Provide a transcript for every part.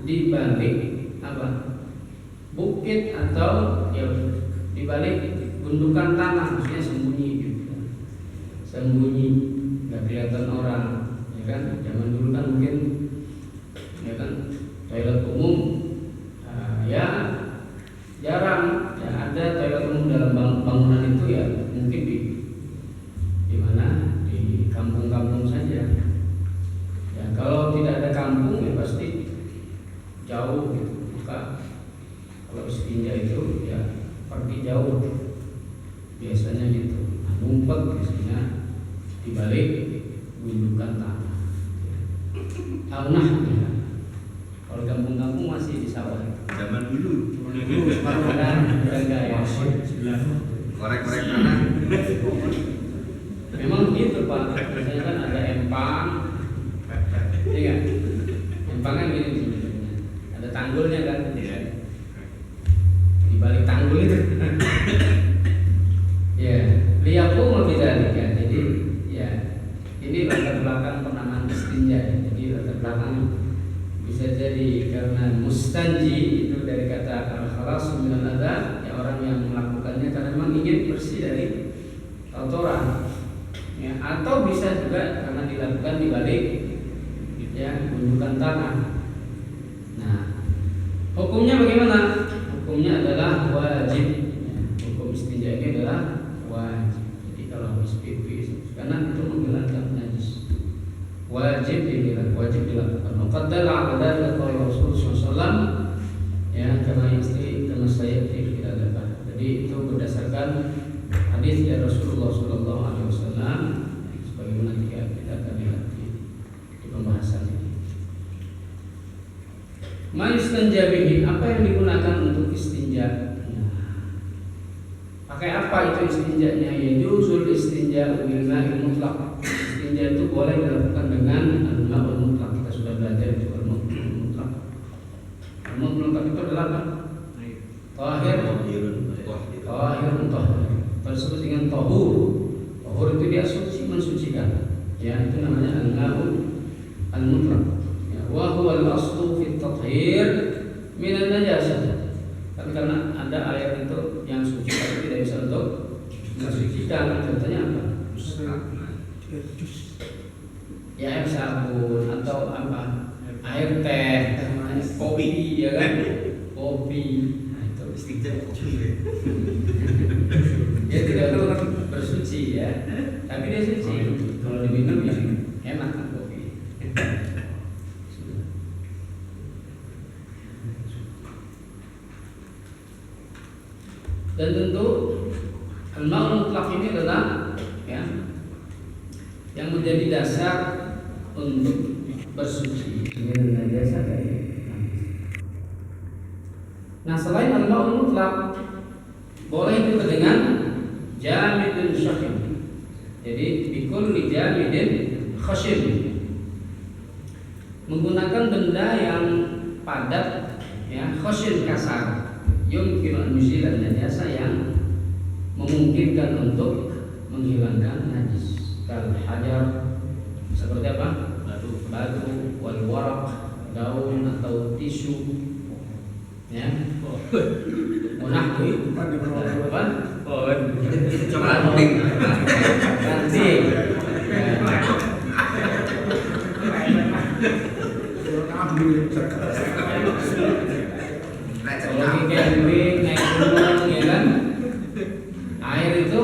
di balik apa? Bukit atau ya di balik gundukan tanah, maksudnya sembunyi gitu. Sembunyi, nggak kelihatan orang, ya kan? Zaman dulu kan mungkin ya kan toilet umum ya jarang ya ada toilet umum dalam bangunan itu ya mungkin di mana di kampung-kampung saja ya. Kalau tidak ada kampung ya pasti jauh gitu. Maka kalau istinja itu ya pergi jauh biasanya gitu, ngumpet biasanya di balik gundukan tanah. Aunah ya. Kalau kampung-kampung masih di sawah. Zaman dulu. Sekarang udah enggak ya. Korek-korek tanah. Memang gitu Pak. Biasanya kan ada empang. Iya. Empang kan gini sebenarnya. Ada tanggulnya kan. Iya. Di balik tanggul itu. Ya, liyakum lebih dari ya. Jadi ya ini latar belakang penamaan istinja ya. Jadi latar belakang bisa jadi karena mustanji itu dari kata al-khalas minal adza, ya orang yang melakukannya karena memang ingin bersih dari kotoran. Ya, atau bisa juga karena dilakukan di balik ya gundukan tanah. Nah, hukumnya bagaimana? Hukumnya adalah wajib. Ya, hukum istinja ini adalah wajib. Jadi kalau habis pipis karena itu menghilangkan najis, wajib dilakukan. Muqaddal ala Rasul sallallahu ya karena istri karena saya tidak dapat. Jadi itu berdasarkan hadis dari Rasulullah sallallahu alaihi wasallam sebagaimana kita akan lihat di pembahasan ini. Ma yustanja bihi, apa yang digunakan untuk istinja? Pakai apa itu istinjanya? Yajuzul istinja bil ma'il mutlaq. Istinja itu boleh dilakukan dengan al-ma'ul mutlaq. Kita sudah belajar itu al-ma'ul mutlaq. Al-ma'ul mutlaq itu adalah apa? Tahir, tersebut dengan tahur. Tahur itu dia suci, mensucikan. Ya, itu namanya al-ma'ul al-mutlaq. Ya, wa huwa al-aslu fi at-tathhir min an-najasah. Karena ada air itu yang suci tapi tidak bisa untuk mensucikan. Contohnya apa? Ya air sabun atau apa? Air teh, kopi, ya kan? Kopi. Nah, itu istinja dia tidak untuk bersuci ya, tapi dia suci. Kalau diminum ya enak kan kopi. Dan tentu al-ma'ul mutlaq ini adalah ya yang menjadi dasar untuk bersuci dengan najasa dari. Nah, selain al-ma'ul mutlaq boleh juga dengan jamidun syahid. Jadi bikulli jamidin khashib, menggunakan benda yang padat ya, khashib kasar. Yumkin an-nuzil najasa yang memungkinkan untuk menghilangkan najis. Kal hajar, seperti apa? Batu, wal waraq, daun atau tisu. Ya. Munahwi, apa? Ranting. Ranting. Kalau camping naik gunung ya kan, air itu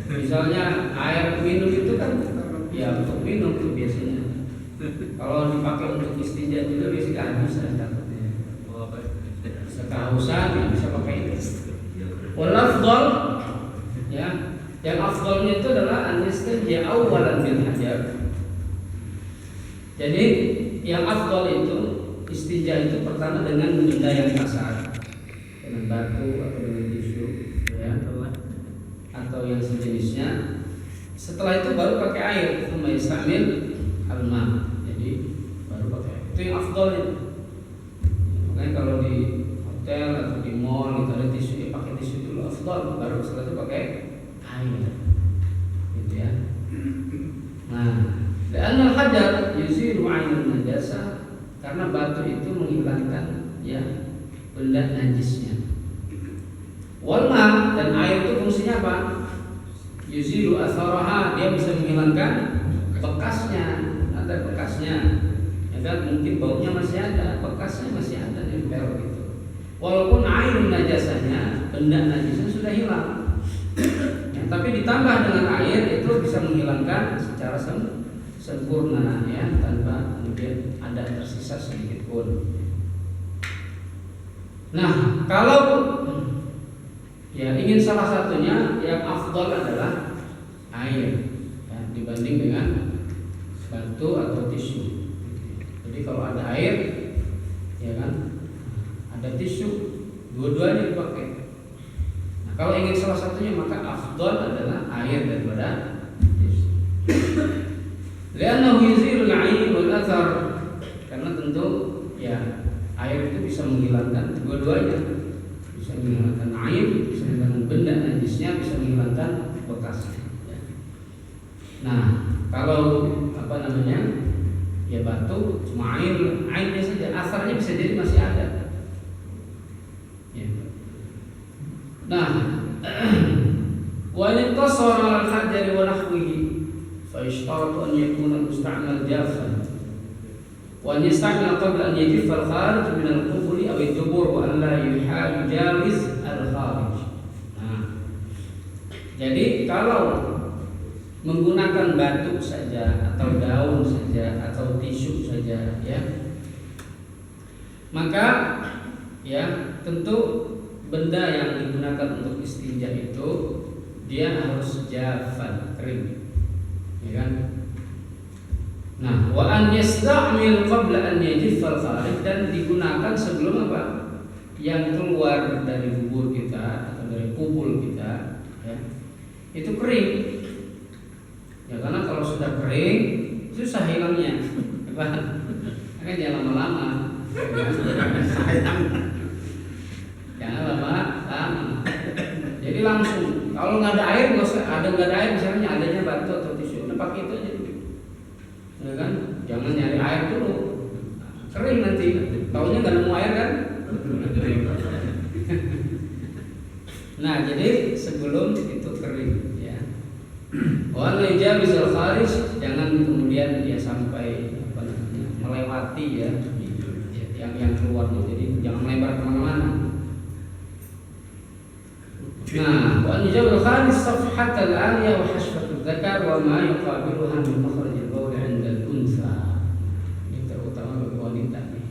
misalnya air minum itu kan ya untuk minum tuh biasanya. Kalau dipakai untuk istinja juga biasanya kehabisan takutnya. Sekehausan ya bisa pakai itu. Wal afdal ya, yang afdalnya itu adalah an-istinja awalan bil hajar. Jadi yang afdal itu istinja itu pertama dengan benda yang kasar, dengan batu atau dengan tisu ya, atau yang sejenisnya. Setelah itu baru pakai air, istamil alma. Jadi baru pakai air. Itu yang afdalnya. Makanya kalau di hotel atau di mall itu ada tisu, ya pakai tisu dulu afdal, baru setelah itu pakai air. Gitu ya. Nah, dan al-hajar yuzilu 'ainun najasa, karena batu itu menghilangkan ya benda najisnya. Wal ma, dan air itu fungsinya apa? Yuzilu atharaha, dia bisa menghilangkan bekasnya, ada bekasnya. Ya kan, mungkin baunya masih ada, bekasnya masih ada nempel gitu. Walaupun air najasanya, benda najisnya sudah hilang. Ya, tapi ditambah dengan air itu bisa menghilangkan secara sempurna ya, tanpa kemudian ada tersisa sedikit pun. Nah, kalau ya ingin salah satunya, yang afdal adalah air ya, dibanding dengan batu atau tisu. Jadi kalau ada air, ya kan, ada tisu, dua-duanya dipakai. Nah, kalau ingin salah satunya maka afdal adalah air daripada tisu. Li'annahu yuzilul 'ayn wal athar, karena tentu ya air itu bisa menghilangkan dua-duanya, bisa menghilangkan air, bisa menghilangkan benda najisnya, bisa menghilangkan bekasnya. Nah, kalau apa namanya, ya batu cuma airnya saja, asarnya bisa jadi masih ada. Ya. Nah, wa in tasara al-hajar wa nahwihi fa yashtaratu an yakuna musta'mal jaffan wa an yasta'mal qabla an yajiffa al-kharij min al-qubul aw ad-dubur wa an la yujawiz al-kharij. Nah, jadi kalau menggunakan batu saja atau daun saja atau tisu saja ya, maka ya tentu benda yang digunakan untuk istinja itu dia harus jafan, kering, ya kan? Nah, wa an yasta'mil qabla an yajiffa al-kharij, dan digunakan sebelum apa? Yang keluar dari bubur kita atau dari kubul kita ya, itu kering. Ya karena kalau sudah kering susah hilangnya, kan jangan lama-lama, jangan lama-lama. Jadi langsung, kalau nggak ada air, nggak ada air, misalnya adanya batu atau tisu, udah pakai itu aja dulu, ya kan? Jangan nyari air dulu, kering nanti, taunya nggak nemu air kan? Nah jadi sebelum itu kering. Wa la yajawiz al-kharij, jangan kemudian dia sampai apa namanya, melewati ya yang keluar, jadi jangan melebar kemana-mana. Nah, wa an yajawiz al-kharij safhat al-aliyah wa hashfat al-dhakar wa ma yuqabiluha min makhraj al-bawl 'inda al-untha. Ini terutama bagi wanita nih.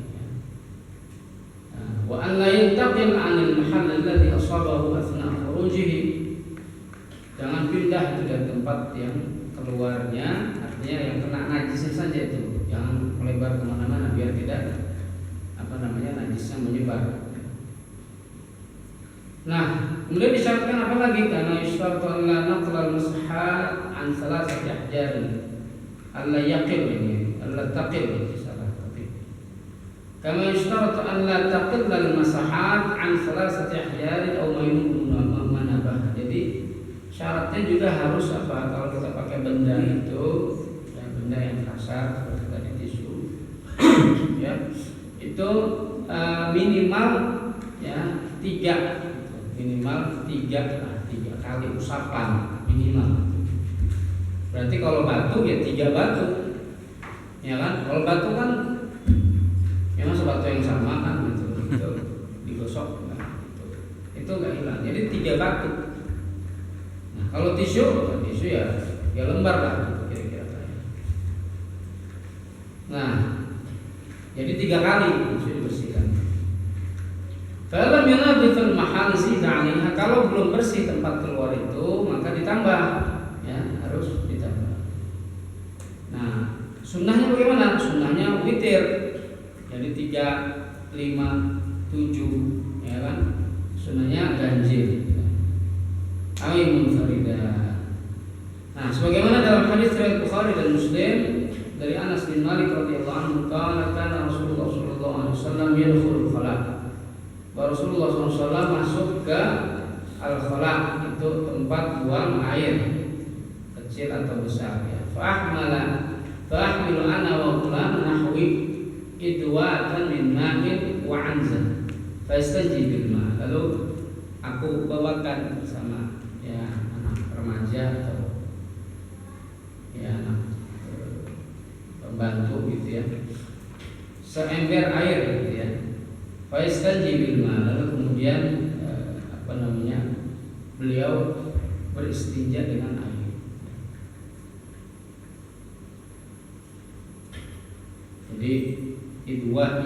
Wa an la yantaqil 'an al-mahall alladhi asabahu athna khurujihi, jangan pindah itu dari tempat yang keluarnya, artinya yang kena najisnya saja itu, jangan melebar kemana-mana biar tidak apa namanya najisnya menyebar. Nah, kemudian disyaratkan apa lagi? Karena yustaratu an la naqla al-musahhat an thalathati ahjar, alla yaqil ini, alla taqil salah tapi. Kama yustaratu an la taqil al-masahat an thalathati ahjar aw manabah. Jadi syaratnya juga harus apa? Kalau kita pakai benda itu, ya, benda yang kasar seperti tadi tisu, ya, itu minimal ya 3, minimal 3 kali usapan minimal. Berarti kalau batu ya 3 batu, ya kan? Kalau batu kan memang sebatu yang sama kan, gitu, digosok, nah, itu nggak hilang. Jadi 3 batu. Kalau tisu ya lembar lah kira-kira. Nah, jadi 3 kali tisu dibersihkan. Kalau yanadhiful mahal zida 'alaiha, kalau belum bersih tempat keluar itu maka ditambah, ya harus ditambah. Nah, sunnahnya bagaimana? Sunnahnya witir. Jadi 3, 5, 7, ya kan? Sunnahnya ganjil. Awi munfarida. Nah, sebagaimana dalam hadis riwayat Bukhari dan Muslim dari Anas bin Malik radhiyallahu anhu, kana Rasulullah sallallahu alaihi wasallam yadkhulul khala'. Rasulullah SAW masuk ke al-khala', itu tempat buang air kecil atau besar ya. Fa'ahmilu ana wa ghulam nahwi idwatan min ma'in wa anza fayastanji bil ma. Lalu aku bawakan bersama ya anak remaja atau ya anak pembantu gitu ya, seember air gitu ya. Fayastanji bil ma. Lalu kemudian beliau beristinja dengan air. Jadi idawah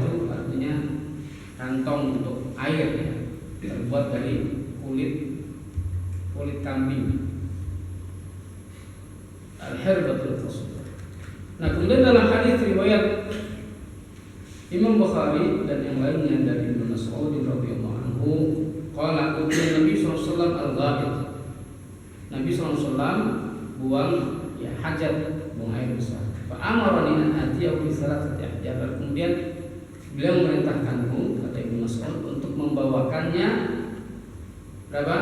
itu artinya kantong untuk air ya, terbuat dari kulit kambing. Al-hirbatul qasr. Nah, kemudian dalam hadis riwayat Imam Bukhari dan yang lainnya dari Ibnu Mas'ud radhiyallahu anhu, qala utiya Nabi sallallahu alaihi wasallam al-ghaid. Nabi sallallahu alaihi wasallam buang ya hajat, buang air besar. Fa amarani an atiyahu bi salasati ahjar. Kemudian beliau memerintahkanku, kata Ibnu Mas'ud, untuk membawakannya berapa?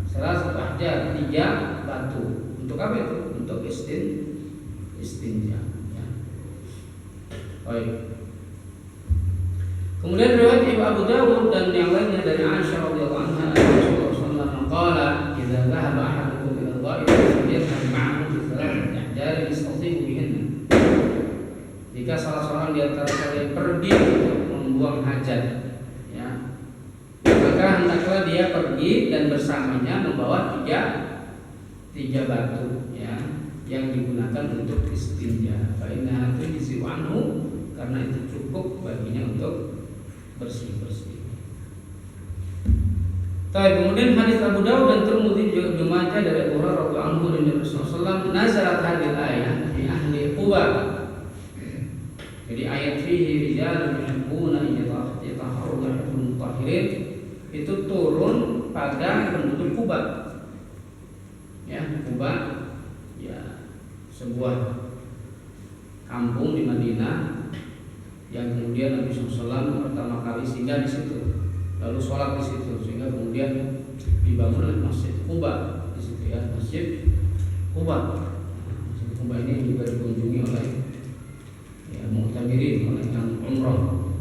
Salasatu ahjar, 3 batu. Untuk apa itu? Untuk istinja ya. Baik. Kemudian riwayat Ibnu Abu Dawud dan yang lainnya dari Aisyah radhiyallahu anha, Rasulullah sallallahu alaihi wasallam qala, "Idza dhahaba ahadukum ila al-ghaib falyadhhab ma'ahu bi thalathati ahjarin yastati'u bihinna." Jika salah seorang di antara kalian pergi untuk membuang hajat, ya, maka hendaklah dia pergi dan bersamanya membawa tiga batu, ya, yang digunakan untuk istinja. Fa inna tujzi anhu, karena itu cukup baginya untuk bersih-bersih. Kemudian hadis Abu Dawud dan Tirmidzi juga Ibnu Majah dari Abu Hurairah radhiyallahu anhu dari Rasulullah sallallahu nazarat hadhihi ayat fi ahli Quba. Jadi ayat fihi rijalun yuhibbuna yatahharuna yuhibbul mutahhirin itu turun pada penduduk Quba. Ya, Quba ya sebuah kampung di Madinah yang kemudian Nabi SAW pertama kali singgah di situ, lalu sholat di situ, sehingga kemudian dibangun oleh Masjid Quba di situ ya, Masjid Quba. Masjid Quba ini juga dikunjungi oleh ya mu'tamirin, oleh yang umrah.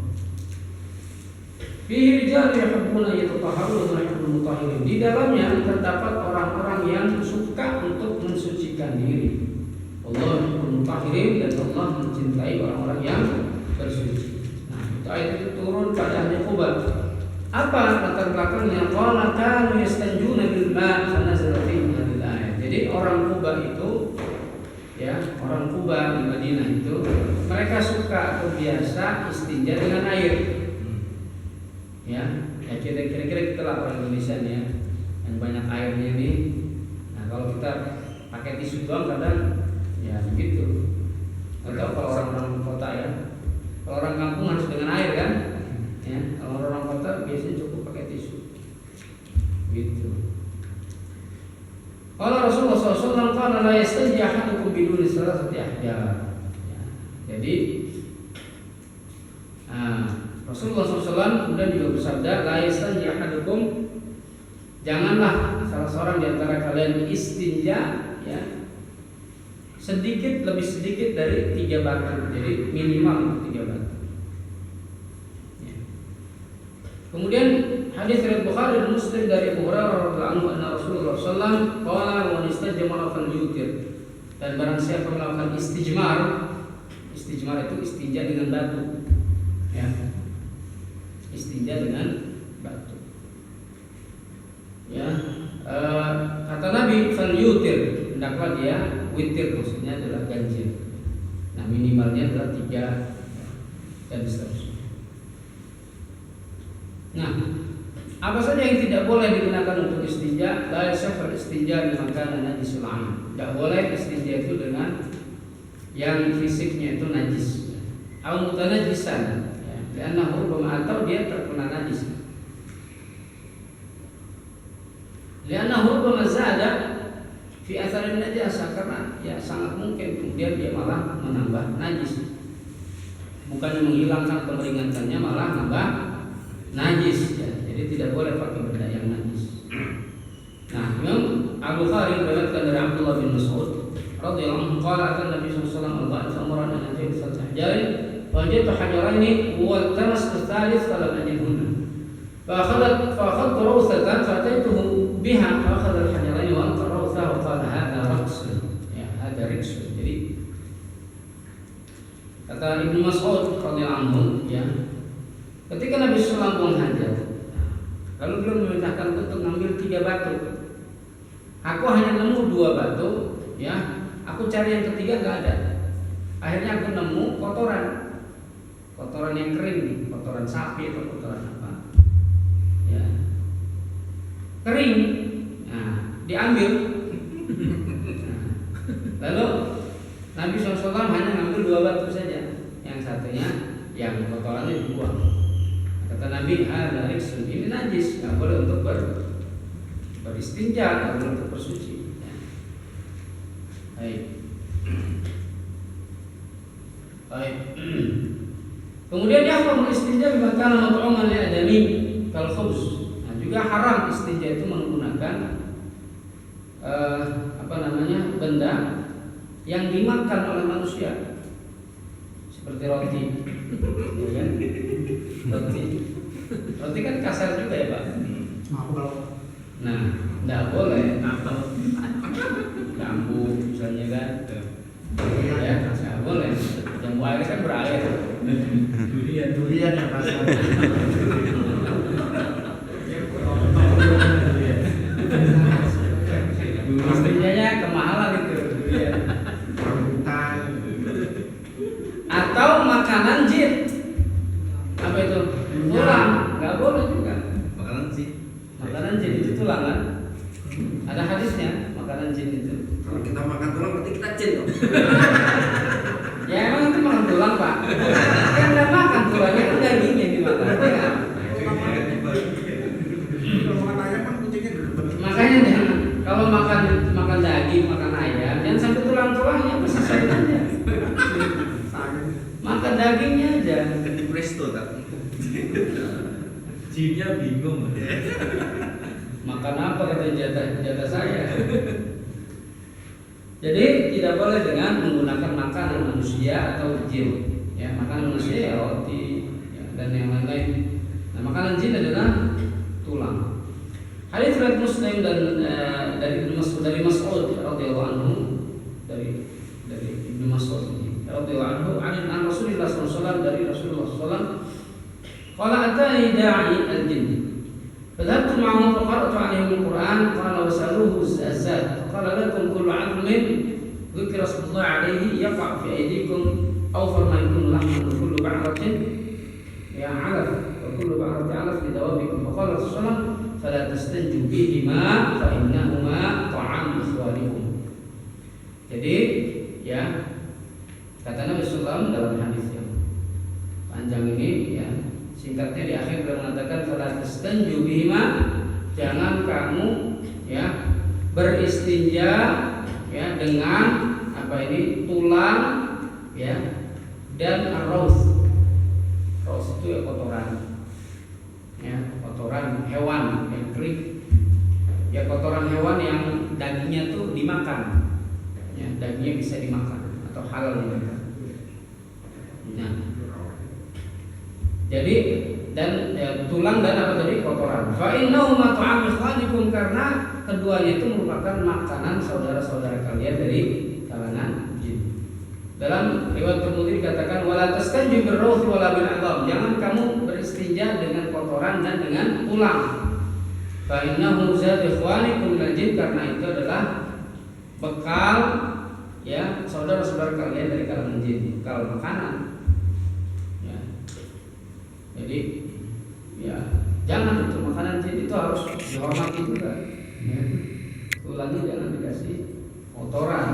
Fihi rijal yuhibbuna yatahharuna wa yuhibbul mutahhirin. Di dalamnya terdapat orang-orang yang suka untuk mensucikan diri. Allah yuhibbul mutahhirin, dan Allah mencintai orang-orang yang bersuci. Nah, itu ayat itu turun pada ahli Quba. Apa latar belakangnya? Qala kanu yastanjuna bil ma' fa nazala fihi hadhihi ayat. Jadi orang Quba itu ya, orang Quba di Madinah itu mereka suka atau biasa istinja dengan air. Ya, kira-kira kita lah orang Indonesia nih ya, yang banyak airnya nih. Nah, kalau kita pakai tisu doang kadang ya begitu. Atau kalau orang kota ya, kalau orang kampung harus dengan air kan? Ya, kalau orang kota biasanya cukup pakai tisu. Gitu. Kalau Rasulullah SAW qala la yastanji ahadukum biduni salasati ahjar. Ya, jadi Rasulullah SAW kemudian juga bersabda, la yastanji ahadukum, janganlah salah seorang di antara kalian istinja ya lebih sedikit dari 3 batu, jadi minimal 3 batu. Ya. Kemudian hadis riwayat Bukhari dan Muslim dari Abu Hurairah radhiyallahu anhu anna Rasulullah sallallahu alaihi wasallam qala wa istajmara falyutir, dan barang siapa melakukan istijmar itu istinja dengan batu. Ya. Istinja dengan batu. Ya, kata Nabi falyutir, hendaklah dia witir, maksudnya adalah ganjil. Nah, minimalnya adalah 3 dan seterusnya. Nah, apa saja yang tidak boleh digunakan untuk istinja? La yasafar istinja bi makanan najisul ain. Tidak boleh istinja itu dengan yang fisiknya itu najis. Au mutanajisan, ya, karena hukum atau dia terkena najis. Karena hukum zada fi atharin najasa, karena ya sangat mungkin kemudian dia malah menambah najis. Bukannya menghilangkan atau meringankannya, malah nambah najis ya. Jadi tidak boleh pakai benda yang najis. Nah, Imam Al-Bukhari meriwayatkan dari Abdullah bin Mas'ud radhiyallahu anhu qala kan Nabi sallallahu alaihi wasallam Allah amara an najis al-tahjari wajadtu hajaraini wa tamastu thalith falam ajidhunna. فأخذت روثة فأتيته بها فأخذ الحجرين وألقى الروثة وقال هذا رقص هذا رقص. Jadi kata Ibnu Mas'ud radhiyallahu anhu ya, ketika Nabi SAW buang hajat, lalu beliau memerintahkan untuk mengambil 3 batu. Aku hanya nemu 2 batu ya, aku cari yang ketiga nggak ada. Akhirnya aku nemu kotoran yang kering nih, kotoran sapi atau kotoran apa ya, kering. Nah, diambil. Nah, lalu Nabi SAW hanya ngambil 2 batu saja, yang satunya yang kotorannya dibuang. Kata Nabi, ada riksun, ini najis, nggak boleh untuk beristinja, nggak boleh untuk bersuci. Ya. Baik. Kemudian yahrum istinja bima kana mat'uman li adami kal khubz. Nah, juga haram istinja itu menggunakan benda yang dimakan oleh manusia, seperti roti. Ya kan? Roti kan kasar juga ya, Pak. Nah, tidak boleh. Jambu misalnya kan, ya nggak boleh. Jambu air kan berair. Durian yang kasar. Pastinya kemahalan itu durian. Atau makanan jin. Apa itu? Tulang, nggak boleh juga. Makanan jin itu tulang kan? Ada hadisnya, makanan jin itu. Kalau kita makan tulang berarti kita jin dong. Ya emang itu makan tulang, Pak. Kan nggak makan tulangnya, kan dagingnya dimakan, ya kan? Makanya jangan, kalau makan daging, makan ayam, jangan sampai tulang-tulangnya, pasti sakit aja. Makan dagingnya aja. Presto tak? Jinnya bingung. Makan apa kata jatah saya. Jadi tidak boleh dengan menggunakan makanan manusia atau jin. Ya, makanan manusia ya roti ya, dan yang lain-lain. Nah, makanan jin adalah tulang. Hadits riwayat Muslim dan dari Mas'ud radhiyallahu anhu, dari Ibnu Mas'ud radhiyallahu anhu, an Rasulullah SAW, dari Rasulullah SAW, qala atani da'i al-jinn فذهبت معه فقرأت عليهم القرآن قال وسألوه الزاد فقال لكم كل عظم ذكر اسم الله عليه يقع في أيديكم أوفر ما يكون لحما وكل بعرة علف وكل بعرة علف لدوابكم فقال رسول الله فلا تستنجوا بهما فإنهما طعام إخوانكم. Jadi ya kata Nabi SAW dalam hadis yang panjang ini ya, singkatnya di akhir beliau mengatakan fala tastanju bihima, jangan kamu ya beristinja ya dengan tulang ya dan ar-raus. Raus itu ya kotoran hewan yang kering. Ya kotoran hewan yang dagingnya tuh dimakan. Ya, dagingnya bisa dimakan atau halal dimakan. Nah, jadi dan tulang dan apa tadi kotoran. Fa innahu mat'am ikhwanikum, karena keduanya itu merupakan makanan saudara-saudara kalian dari kalangan jin. Dalam riwayat Tirmidzi dikatakan wala tastanju birrawth wala bil adham, jangan kamu beristinja dengan kotoran dan dengan tulang. Fa innahu zat ikhwanikum minal jin, karena itu adalah bekal ya saudara-saudara kalian dari kalangan jin, bekal makanan. Jadi ya jangan itu makanan jin itu harus dihormati juga. Ya. Tulangnya jangan dikasih kotoran.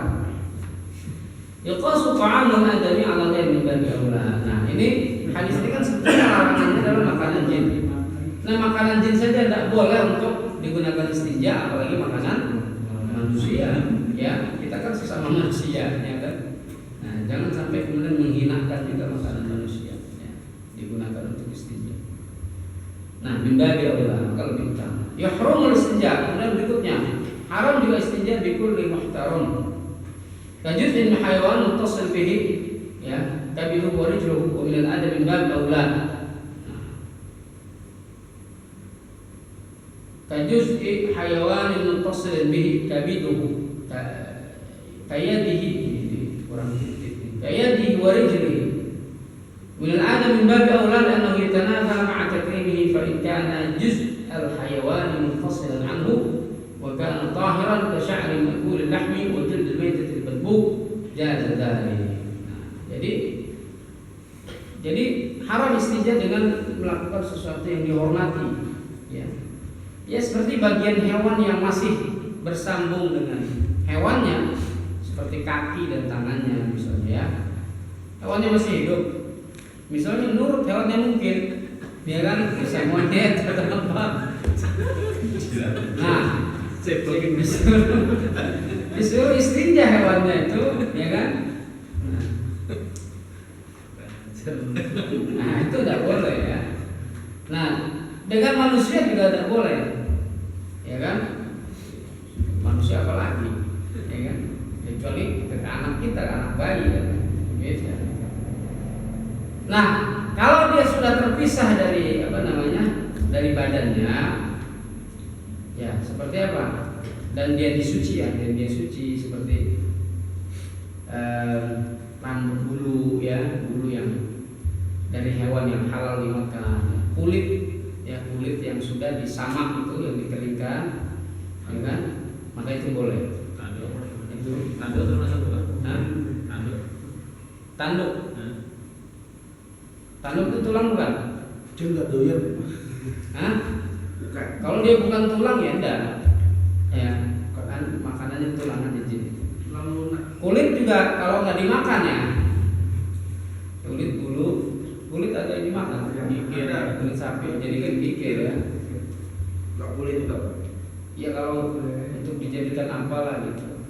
Yaqasu ta'amul adami 'ala ghairi min babi aula. Nah, ini hadis ini kan sebetulnya larangannya adalah makanan jin. Nah, makanan jin saja tidak boleh untuk digunakan istinja, apalagi makanan manusia. Ya, kita kan sesama manusia, ya kan. Nah, jangan sampai kemudian menghinakan juga makanan manusia. Digunakan untuk istinja. Nah, mimbabi aula, maka lebih utama. Yahrumul istinja, kemudian berikutnya haram juga istinja bi kulli muhtaram. Kajuz min hayawan muttasil bihi, ya, kabiduhu wa rijluhu wa min al-adab min bab aula. Kajuz'i hayawanin muttasilin bihi kabiduhu kayadihi kurang kayadihi wa rijlihi min al-adab min bab aula annahu yatanafa ma'a takrimihi fa in kana juz' al-hayawan munfasilan anhu wa kana tahiran ka sya'ri ma'kul al-lahmi wa jild al-maytah al-badbu' jaza dhalik. Jadi haram istinja dengan melakukan sesuatu yang dihormati, ya. Ya seperti bagian hewan yang masih bersambung dengan hewannya, seperti kaki dan tangannya misalnya, ya. Hewannya masih hidup, misalnya nurut hewannya mungkin, ya kan, bisa monyet atau apa. Nah, disuruh istinja hewannya itu, ya kan. Nah itu tidak boleh, ya. Nah dengan manusia juga tidak boleh, ya kan. Manusia apalagi, ya kan. Kecuali ke anak kita, anak bayi, ya kan? Biasa. Nah kalau dia sudah terpisah dari dari badannya, ya seperti apa? Dan dia disuci, ya, dan dia suci seperti rambut bulu, ya, bulu yang dari hewan yang halal dimakan, kulit yang sudah disamak itu yang dikeringkan, ya kan, maka itu boleh. Itu tanduk termasuk bukan? Tanduk itu tulang bukan? Enggak doyan. Bukan. Kalau dia bukan tulang ya enggak, ya kan makanannya tulang aja jadi. Kulit juga kalau nggak dimakan, ya, kulit ada yang dimakan, kikir, kulit sapi jadikan kikir, ya. Nggak boleh juga. Ya kalau untuk dijadikan apalah gitu.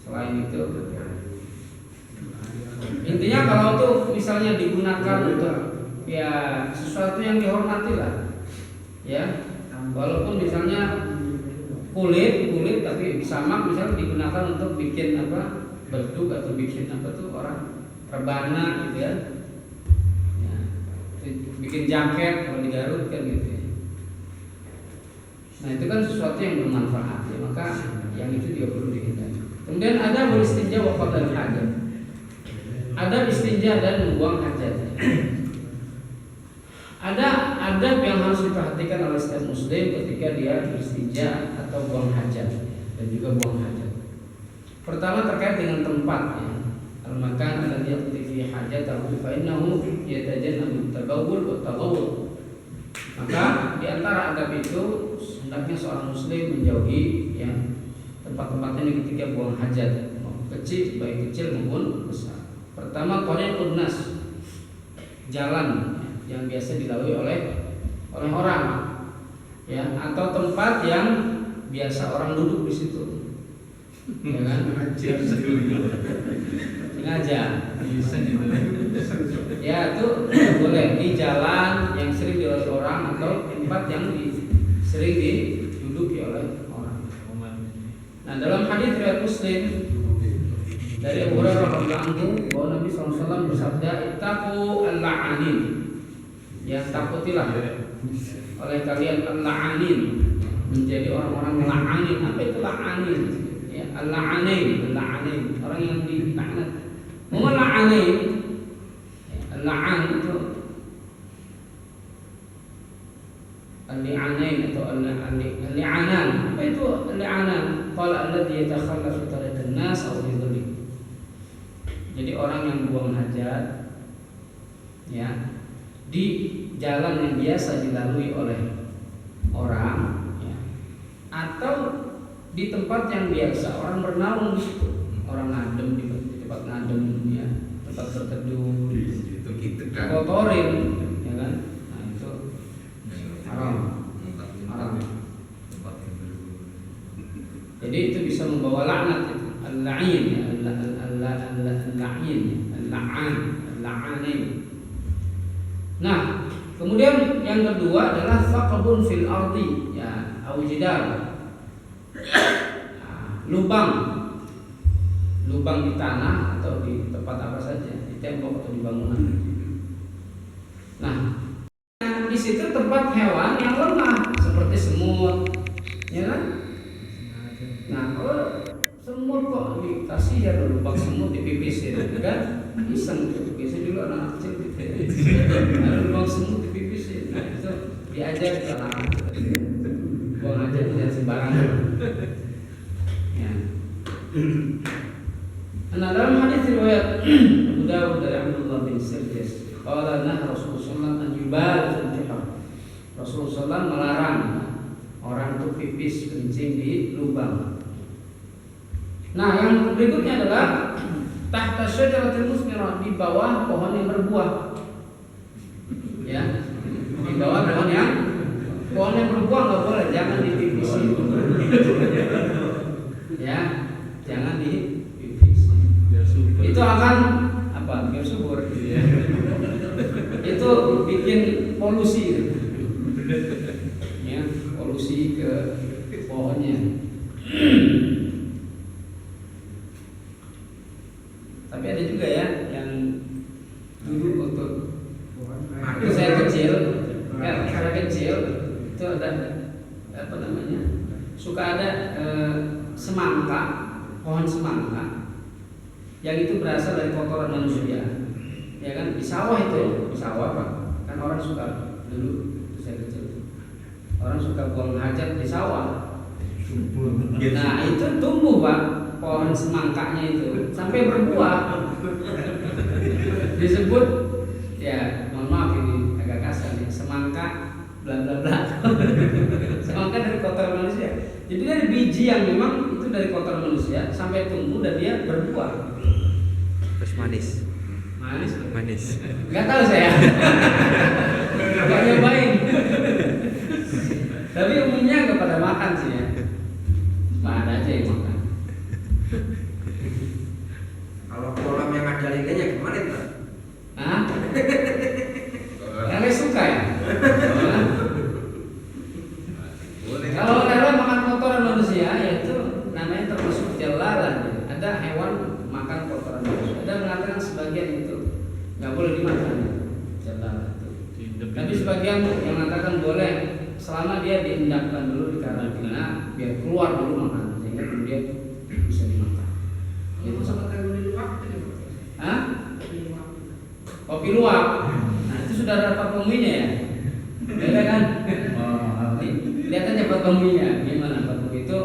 Selain itu, intinya kalau tuh misalnya digunakan untuk ya sesuatu yang dihormati lah, ya. Walaupun misalnya kulit tapi disamak misalnya digunakan untuk bikin apa beduk atau bikin apa tuh orang rebana gitu, ya. Bikin jaket kalau digarut kan gitu, ya. Nah itu kan sesuatu yang bermanfaat, ya, maka yang itu juga perlu dihindari. Kemudian ada beristinja wa qadal hajat. Ada istinja dan membuang hajat. Ada adab yang harus diperhatikan oleh setiap muslim ketika dia beristinja atau buang hajat dan juga buang hajat. Pertama terkait dengan tempat, ya. Al-makan alladhi yaqdi fi hajatahu fa innahu yatajannabu at-tabawul wa at-taghawwud. Maka di antara adab itu hendaknya seorang muslim menjauhi, ya, tempat-tempat ini ketika buang hajat, kecil baik kecil maupun besar. Pertama tariqun nas, jalan yang biasa dilalui oleh orang, ya, atau tempat yang biasa orang duduk di situ, ya kan? Sengaja, ya itu boleh di jalan yang sering dilalui orang atau tempat yang sering diduduki oleh orang. Nah dalam hadis riwayat Muslim dari Abu Hurairah radhiyallahu anhu bahwa Nabi SAW bersabda, ittaqu al-la'anin, ya takutilah oleh kalian al-la'anin, menjadi orang-orang la'anin. Apa itu la'anin? Ya, al-la'anin, orang yang dilaknat. La'anin, al-la'an itu al-li'anain atau al-li'anan. Apa itu al-li'anan? Qala alladhi yatakhallafu tariqan nas aw fi dhilli. Jadi orang yang buang hajat, ya, di jalan yang biasa dilalui oleh orang, ya, atau di tempat yang biasa orang bernaung di situ, orang ngadem di tempat ngadem, ya, tempat berteduh, Itu gitu kan. kotorin, ya kan? Nah itu haram. Jadi itu bisa membawa laknat, al-la'in, al-la'anain. Nah, kemudian yang kedua adalah faqbun fil ardi, ya, au jidar. Lubang di tanah atau di tempat apa saja, di tembok atau di bangunan. Nah, di situ tempat hewan yang lemah seperti semut, ya kan? Nah, kalau semut kok dikasih ya lubang semut dipipisin, kan? Iseng tuh, biasa dulu anak kecil gitu. Ada lubang semut dipipisin, nah itu diajar ke anak, buang aja tidak sembarangan. Ya. Nah, dalam hadis riwayat Abu Dawud dari Abdullah bin Sirjis, qala nah Rasulullah sallallahu alaihi wasallam Rasulullah melarang orang itu pipis kencing di lubang. Nah, yang berikutnya adalah tahta syajaratil musmirah, di bawah pohon yang berbuah. Ya, di bawah pohon yang berbuah nggak boleh, jangan dipipisi. Ya, jangan dipipisi. Itu akan apa? Biar subur. Itu bikin polusi. Ya, polusi ke pohonnya. Tapi ada juga ya yang dulu untuk saya kecil itu ada apa namanya, suka ada semangka, pohon semangka yang itu berasal dari kotoran manusia, ya kan, di sawah itu, di sawah Pak, kan orang suka dulu saya kecil orang suka buang hajat di sawah. Nah itu tumbuh Pak, pohon semangkanya itu sampai berbuah. Disebut, ya mohon maaf ini agak kasar nih, semangka bla bla bla. Semangka dari kotoran manusia. Jadi dari biji yang memang itu dari kotoran manusia sampai tumbuh dan dia berbuah. Terus manis. Gak tahu saya. Gak nyobain. Tapi umumnya gak pada makan sih ya. Cuma ada aja yang makan. Kalau kolam yang ada liganya gimana itu? Hah? Kalian suka ya? Kalau hewan makan kotoran manusia, yaitu namanya termasuk jalalan. Ada hewan makan kotoran manusia. Ada mengatakan sebagian itu nggak boleh dimakan, jalalan itu. Tapi sebagian yang mengatakan boleh selama dia diendapkan dulu di karantina, biar keluar dulu makan, sehingga kemudian bisa dimakan. Itu sama kayak kopi luwak. Hah? Kopi luwak. Nah itu sudah dapat penguminya ya. Beda kan? Lihat aja penguminya gimana penguminya itu.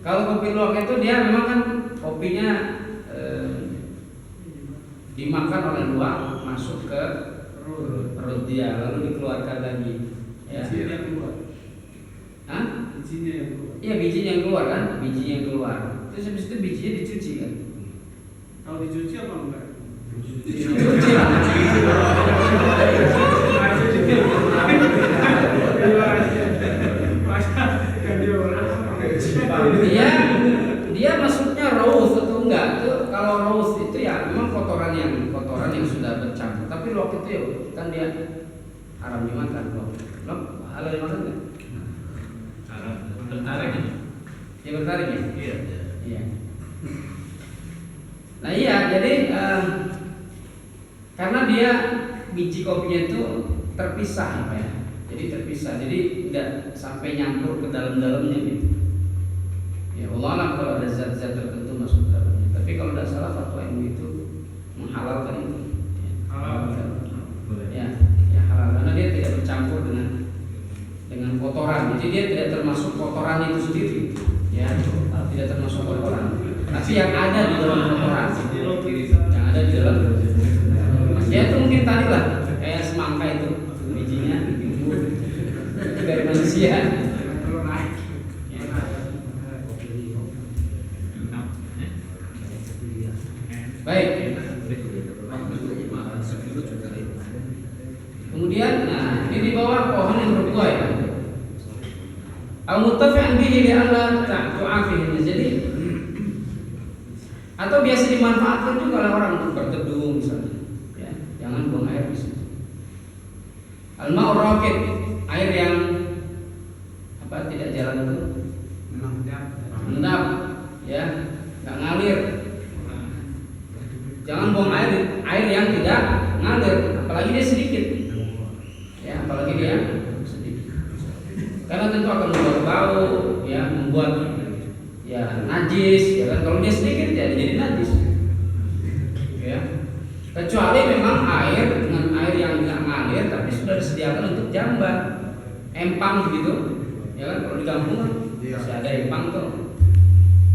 Kalau kopi luwak itu dia memang kan kopinya dimakan oleh luwak, masuk ke perut dia, lalu dikeluarkan lagi. Ya. Bijinya keluar. Hah? Bijinya yang keluar. Iya bijinya yang keluar kan, bijinya yang keluar. Terus habis itu bijinya dicuci kan. Kalau dicuci apa enggak? Dicuci lah. Dia maksudnya raus atau enggak? Itu kalau raus itu ya memang kotoran yang sudah bercampur. Tapi luwak itu ya kan dia haram dimakan. Luwak halal dimakan enggak? Haram. Tertarik ya? Dia bertarik ya? Iya. Iya. Nah iya, jadi karena dia biji kopinya itu terpisah apa ya? Jadi terpisah, jadi tidak sampai nyampur ke dalam-dalamnya gitu. Ya Allah alam kalau ada zat-zat tertentu masuk ke dalamnya. Tapi kalau tidak salah fatwa MUI itu menghalalkan itu. Halal. Ya, halal karena dia tidak bercampur dengan kotoran. Jadi dia tidak termasuk kotoran itu sendiri. Ya, tidak termasuk kotoran. Tapi yang ada di dalam kotoran, yang ada di dalam. Ya itu mungkin tadi lah, kayak semangka itu bijinya tumbuh dari manusia. Baik. Kemudian, nah ini di bawah pohon yang berbuah ya. Al-muttafi'an bihi li'alla ta'tu'afihi. Jadi atau biasa dimanfaatkan juga oleh orang untuk berteduh misalnya. Ya, jangan buang air di situ. Al-ma'ur raqid, air yang apa tidak jalan itu mengendap, ya, nggak ngalir. Jangan buang air yang tidak ngalir, apalagi dia sedikit. Ya, apalagi dia sedikit. Karena tentu akan membuat bau, ya, membuat ya najis, ya kan? Kalau dia sedikit ya jadi najis. Ya. Kecuali memang air dengan air yang tidak ngalir tapi sudah disediakan untuk jamban, empang gitu. Ya kan? Kalau di kampung kan masih ada empang tuh.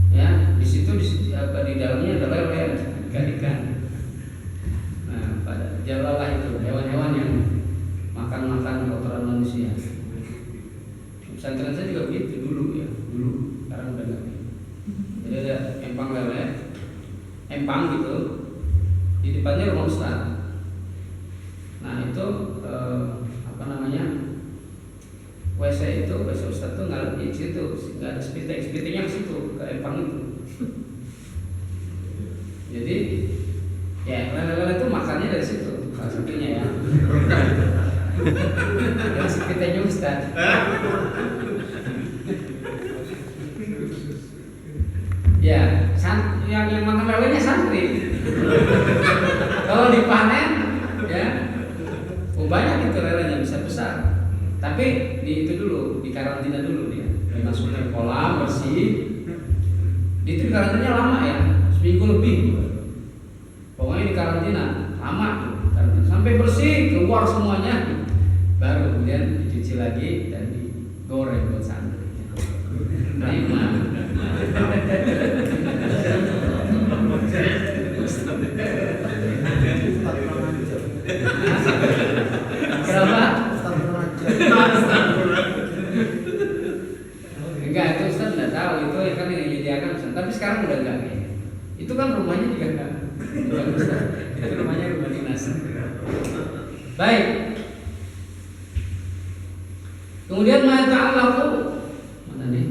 Ya, di situ di dalamnya ada lele ikan-ikan. Nah, pada jalalah itu hewan-hewan yang makan kotoran manusia. Pesantren saya juga begitu dulu ya, sekarang udah nggak. Jadi ada empang lele, empang gitu, di depannya rumah ustaz. Nah itu apa namanya, WC itu, WC ustaz tuh nggak di situ, nggak ada spiting-spitingnya ke situ, ke empang itu. Jadi ya lele-lele itu makannya dari situ, salah satunya ya. Yang spitingnya ustaz. Ya, yang makan lelenya santri. Kalau dipanen, ya, banyak itu lelenya bisa besar. Tapi di itu dulu, di karantina dulu dia, dimasukin kolam bersih. Itu di karantina lama ya, seminggu lebih. Pokoknya di karantina lama tuh, sampai bersih keluar semuanya, baru kemudian dicuci lagi dan digoreng buat santri. Nikmat. Kenapa? Enggak, itu Ustaz enggak tahu, itu kan yang menyediakan Ustaz. Tapi sekarang udah enggak ya. Itu kan rumahnya juga enggak. Itu rumahnya rumah dinas. Baik. Kemudian ma ta'allaqu mana nih?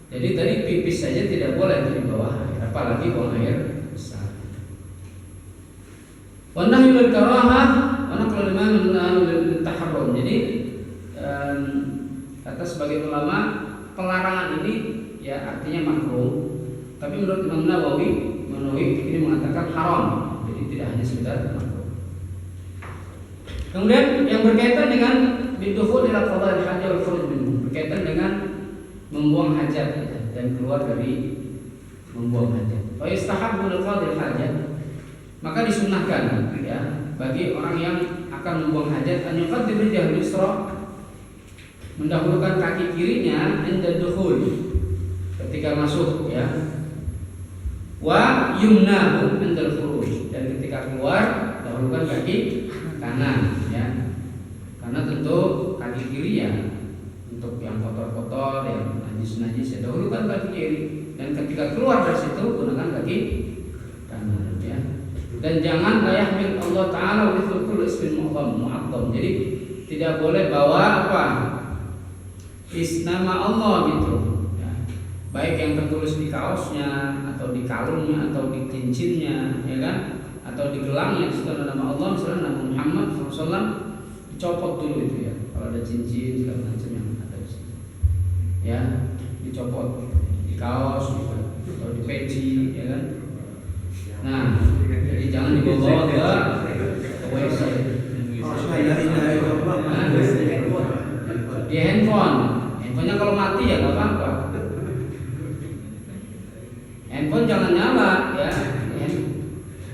Jadi tadi pipis saja tidak boleh di bawah air, apalagi buang air besar. Wa nahyul karahah wa naqlu liman lil taharrum. Jadi kata sebagai ulama, pelarangan ini ya artinya makruh. Tapi menurut Imam Nawawi ini mengatakan haram. Jadi tidak hanya sekedar makruh. Kemudian yang berkaitan dengan bidukhul ila qada'il hajat wal khuruj minhu, berkaitan dengan membuang hajat dan keluar dari membuang hajat. Wa yustahabbu lil qadil hajat, maka disunahkan ya bagi orang yang akan membuang hajat an yuqaddim rijlahu yusra, mendahulukan kaki kirinya inda dukhul, ketika masuk ya, wa yumnahu inda khuruj, dan ketika keluar dahulukan kaki kanan ya, karena tentu kaki kiri ya untuk yang kotor-kotor, yang najis-najis, ya dahulukan kaki kiri, dan ketika keluar dari situ gunakan kaki kanan ya. Dan jangan yahmil Allah Ta'ala wa kullu ismin mu'azzam. Jadi tidak boleh bawa apa? Nama Allah gitu ya. Baik yang tertulis di kaosnya atau di kalungnya atau di cincinnya ya kan, atau di gelangnya setelah nama Allah, misalnya nama Muhammad SAW, dicopot dulu itu ya. Kalau ada cincin segala macam yang ada di situ ya, dicopot di kaos atau di peci ya kan. Nah, jadi jangan dibawa ke WC. Di handphonenya kalau mati ya nggak apa-apa. Handphone jangan nyala ya.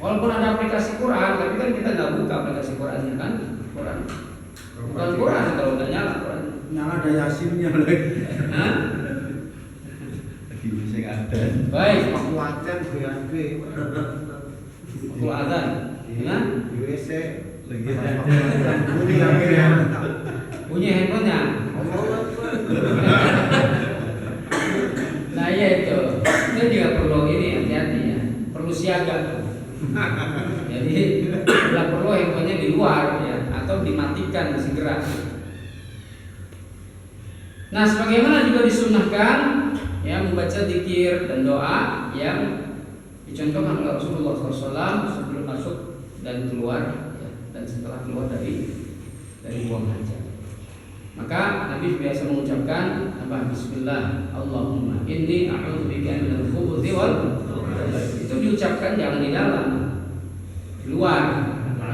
Walaupun ada aplikasi Quran, tapi kan kita nggak buka aplikasi Qurannya kan. Bukan Quran kalau nggak nyala Quran. Nyala ada Yasinnya lagi. Baik. Aku acan BAG. Aku azan. Gimana? WC. Bunyi handphonenya. Nah ya itu juga perlu ini hati-hati ya. Perlu siaga. Jadi tidak perlu handphonenya di luar ya, atau dimatikan segera. Nah, sebagaimana juga disunahkan ya membaca zikir dan doa yang dicontohkan oleh Rasulullah SAW sebelum masuk dan keluar ya, dan setelah keluar dari buang hajat. Maka Nabi biasa mengucapkan apa? Bismillah, Allahumma inni a'udzubika minal khubuthi wal Itu diucapkan jangan di dalam, di luar.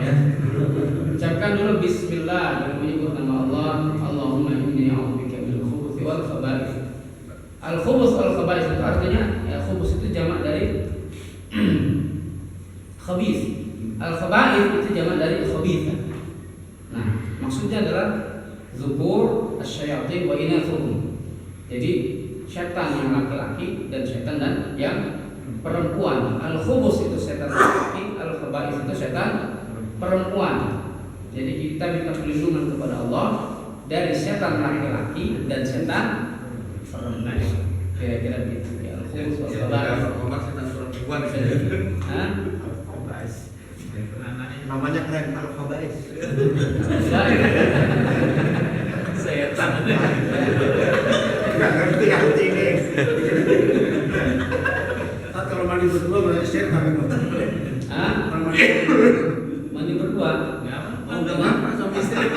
Ya. Ucapkan dulu Bismillah dengan menyebut nama Allah. Allahumma inni a'udzubika minal khubuthi wal khaba'ith. Al khubuth wal khaba'ith itu artinya ya, khubuth itu jamak dari khabith. Al khaba'ith itu jamak dari khabith. Nah, maksudnya adalah zukur asyayatin wa inathuhum. Jadi setan yang laki-laki dan setan dan yang perempuan. Al khubus itu setan laki-laki, al khaba'ith itu setan perempuan. Jadi kita minta perlindungan kepada Allah dari setan laki-laki dan setan perempuan. Kira-kira begitu ya. Al khubus wal khaba'ith. setan perempuan. Hah? Namanya keren, Al-Khaba'is. Setan. Enggak ngerti arti ini. Kalau mandi berdua berarti setan itu. Hah? Kalau Mandi berdua? Oh, udah apa sama istri?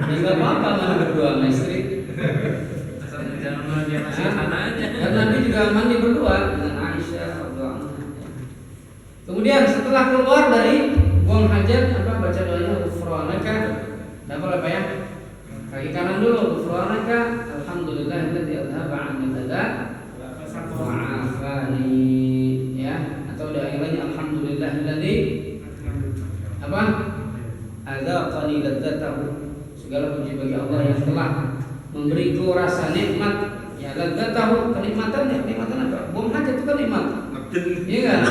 Ya nggak apa-apa mandi berdua sama istri. Jangan mandi sama setan aja. Dan Nabi juga mandi berdua dengan Aisyah radhiyallahu anha. Kemudian setelah keluar dari buang hajat, apa baca doanya ghufranaka. Dapat apa ya? Kaki kanan dulu ghufranaka, alhamdulillahilladzi adhaba 'anni al-adha wa 'afani. Ya, atau doa yang lain alhamdulillahilladzi apa? Adzaqani ladzatahu. Segala puji bagi Allah yang telah memberiku rasa nikmat. Ya, ladzatahu, kenikmatan apa? Buang hajat itu kan nikmat. Iya kan?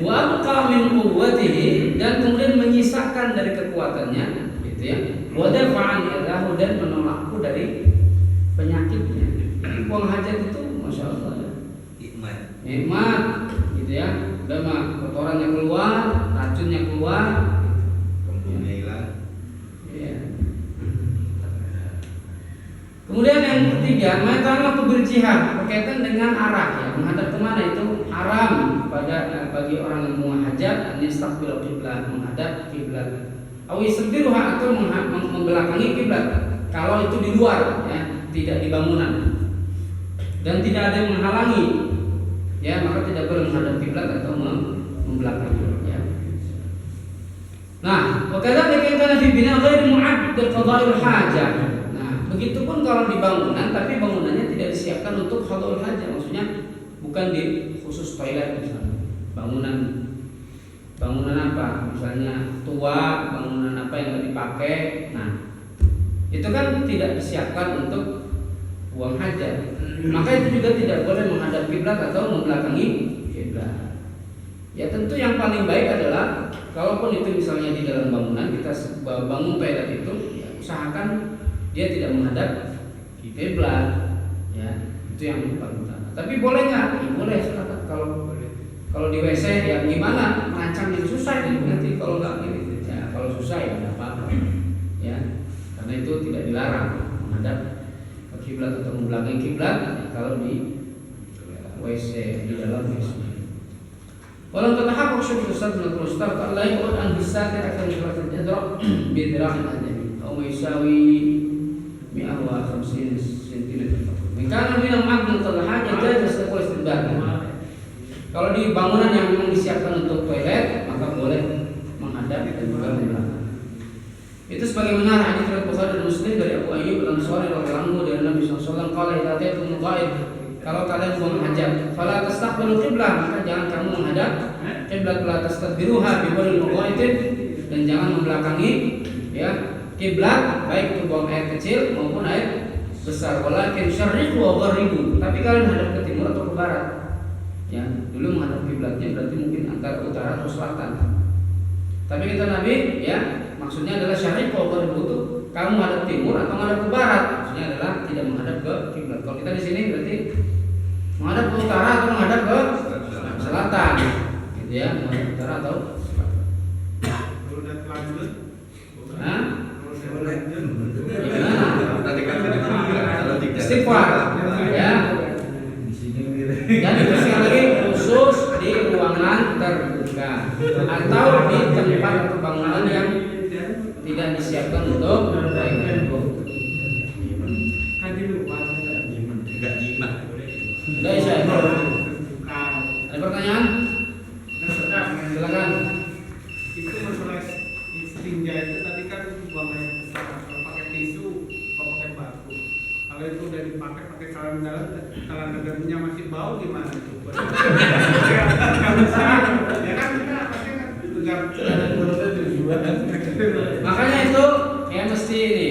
Wa abqa min quwwatihi, dan kemudian menyisakan dari kekuatannya, gitu ya. Wa dafa'an yadahu, dan menolakku dari penyakitnya. Jadi buang hajat itu masya Allah ya. Nikmat, gitu ya. Udah mah kotorannya keluar, racunnya keluar, Kompunya hilang. ya. Kemudian yang ketiga, matanya berjihad berkaitan dengan arah ya, menghadap kemana itu haram pada bagi orang yang mau hajat, yastaqbil qiblat, menghadap kiblat. Aw yasbiruha, atau membelakangi kiblat. Kalau itu di luar ya, tidak di bangunan. Dan tidak ada yang menghalangi. Ya, maka tidak boleh menghadap kiblat atau membelakangi ya. Nah, wa kadzalika kana fi bina ghairi mu'add li qada'il hajah. Begitupun kalau di bangunan, tapi bangunannya tidak disiapkan untuk qada'ul hajah, maksudnya bukan di khusus toilet misalnya. Bangunan apa? Misalnya tua, bangunan apa yang nggak dipakai. Nah, itu kan tidak disiapkan untuk buang hajat. Maka itu juga tidak boleh menghadap kiblat atau membelakangi kiblat. Ya tentu yang paling baik adalah kalaupun itu misalnya di dalam bangunan, kita bangun toilet itu, ya, usahakan dia tidak menghadap kiblat, ya itu yang paling utama. Tapi boleh nggak? Ya, boleh. Kalau di WC ya gimana? Merancang yang susah ini nanti kalau nggak ini. Ya kalau susah ya nggak apa-apa. Ya karena itu tidak dilarang menghadap ke kiblat atau membelakangi kiblat ya, kalau di WC, di dalam WC. Walau terhapus syukur Ustaz dan Ustaz Allah yang an bisa kita akan melakukan jadwal bidrah al-adami atau misawi 150 cm. Karena bilang abdul terhajat jadi sekolah istibad. Kalau di bangunan yang memang disiapkan untuk toilet, maka boleh menghadap dan juga membelakangi. Itu sebagaimana hadis riwayat Bukhari dan Muslim dari Abu Ayyub Al-Ansari radhiyallahu anhu dari Nabi sallallahu alaihi wasallam, qala idza ta'tum ghaib, kalau kalian buang hajat, fala tastaqbilu qiblah, maka jangan kamu menghadap kiblat, la tastadbiruha bi wal mughaitin, dan jangan membelakangi ya kiblat, baik itu buang air kecil maupun air besar. Walakin syarriqu wa gharibu, tapi kalian hadap ke timur atau ke barat. Ya, dulu menghadap kiblatnya berarti mungkin antara utara atau selatan. Tapi kata Nabi, ya, maksudnya adalah syarriqu wa gharibu itu kamu menghadap timur atau menghadap ke barat. Maksudnya adalah tidak menghadap ke kiblat. Kalau kita di sini berarti menghadap ke utara atau menghadap ke selatan. Gitu ya, menghadap ke utara atau selatan. Nah, istighfar ya. Dan itu sekali lagi khusus di ruangan terbuka atau di tempat atau bangunan yang tidak disiapkan untuk toilet. Enggak bisa. kalau negerinya masih bau gimana tuh? Nggak bisa. Ya kan kita pasti kan Makanya itu ya mesti ini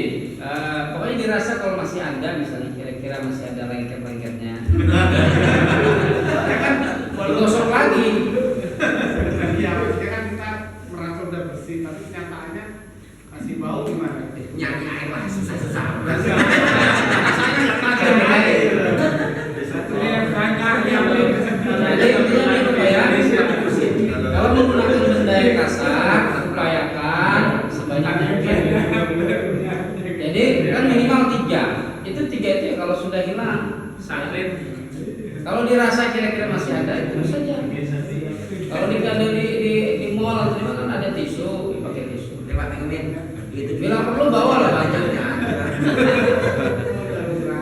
pokoknya dirasa kalau masih ada misalnya kira-kira masih ada lengket-lengketnya ya kan digosok lagi ya maksudnya kan kita merasa udah bersih tapi kenyataannya masih bau gimana? Nyanyi air lah, susah-susah. jadi intinya itu ya kalau menggunakan benda yang kasar upayakan sebanyak mungkin. Jadi kan minimal 3. Itu 3 itu ya kalau sudah hilang. Kalau dirasa kira-kira masih ada itu saja. Kalau di mall atau di mana ada tisu, dipakai tisu. Bila perlu bawa lah banyak.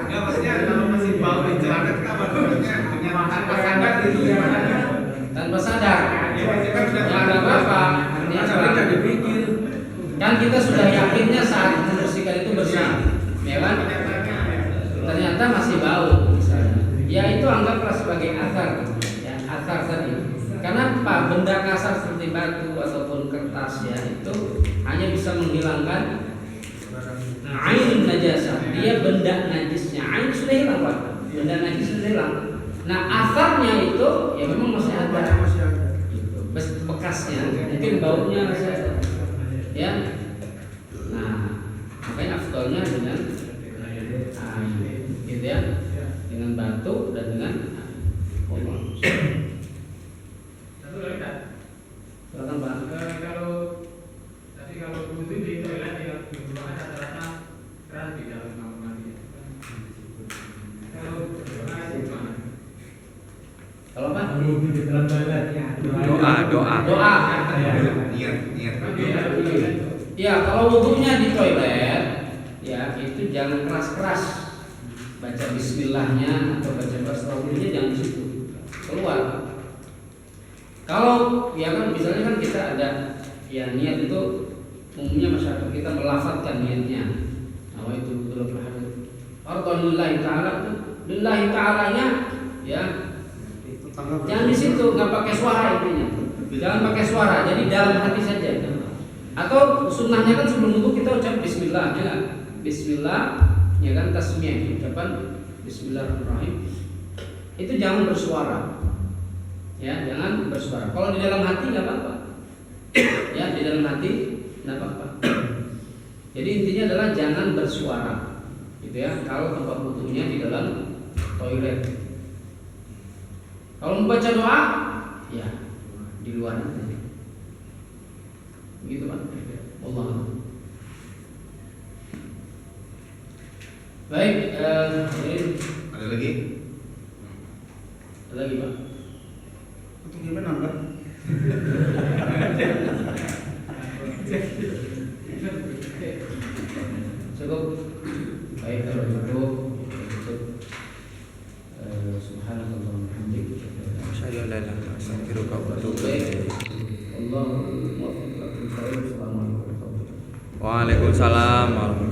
Nggak maksudnya kalau masih bau di celana kita maksudnya dengan tanpa sadar gitu gimana? Tanpa sadar. Ya pasti kan sudah Ya nggak apa-apa. Nggak dipikir. Kan kita sudah yakinnya saat membersihkan itu bersih, ya kan? Ternyata masih bau misalnya. Ya itu anggaplah sebagai athar, ya athar tadi. Karena apa? Benda kasar seperti batu ataupun kertas ya itu hanya bisa menghilangkan ainun najasah. Dia benda najisnya. Ain sudah hilang Pak. Benda najis sudah hilang. Nah atharnya itu ya memang masih ada. Bekasnya, mungkin baunya masih ada. Ya. Nah, makanya afdolnya dengan air, gitu ya. Dengan batu dan dengan Allah. Satu lagi tak? Silakan Pak. Kalau wudhu di toilet yang ada rata-rata keran di dalam kamar mandi. Kalau berdoa itu gimana? Kalau apa? Di dalam toilet ya. Doa. Niat. Ya, kalau wudhunya di toilet, ya itu jangan keras-keras. Baca bismillahnya atau baca basmalah jangan di situ. Keluar. Kalau ya kan misalnya kan kita ada ya niat itu umumnya masyarakat kita melafadzkan niatnya. Nah, itu betul hadis. Lillahi ta'ala, lillahi ta'alanya ya. Jangan di situ, nggak pakai suara intinya. Jangan pakai suara, jadi dalam hati saja. Atau sunnahnya kan sebelum wudhu kita ucap bismillah, ya kan? Bismillah, ya kan tasmiyah, ucapan bismillahirrahmanirrahim. Itu jangan bersuara. Ya, jangan bersuara. Kalau di dalam hati nggak apa-apa. Ya, di dalam hati nggak apa-apa. Jadi intinya adalah jangan bersuara, gitu ya. Kalau tempat wudhunya di dalam toilet. Kalau membaca doa, ya di luar aja. Begitu Pak. Allah. Baik, ini Ada lagi? ada lagi Pak. Untuk gimana Mbak? Cukup. Baik kalau cukup. Subhanallah wa bihamdihi. Saya la ilaha illa anta astaghfiruka wa atubu ilaik. Allahumma waffiq. Assalamualaikum warahmatullahi wabarakatuh. Waalaikumsalam warahmatullahi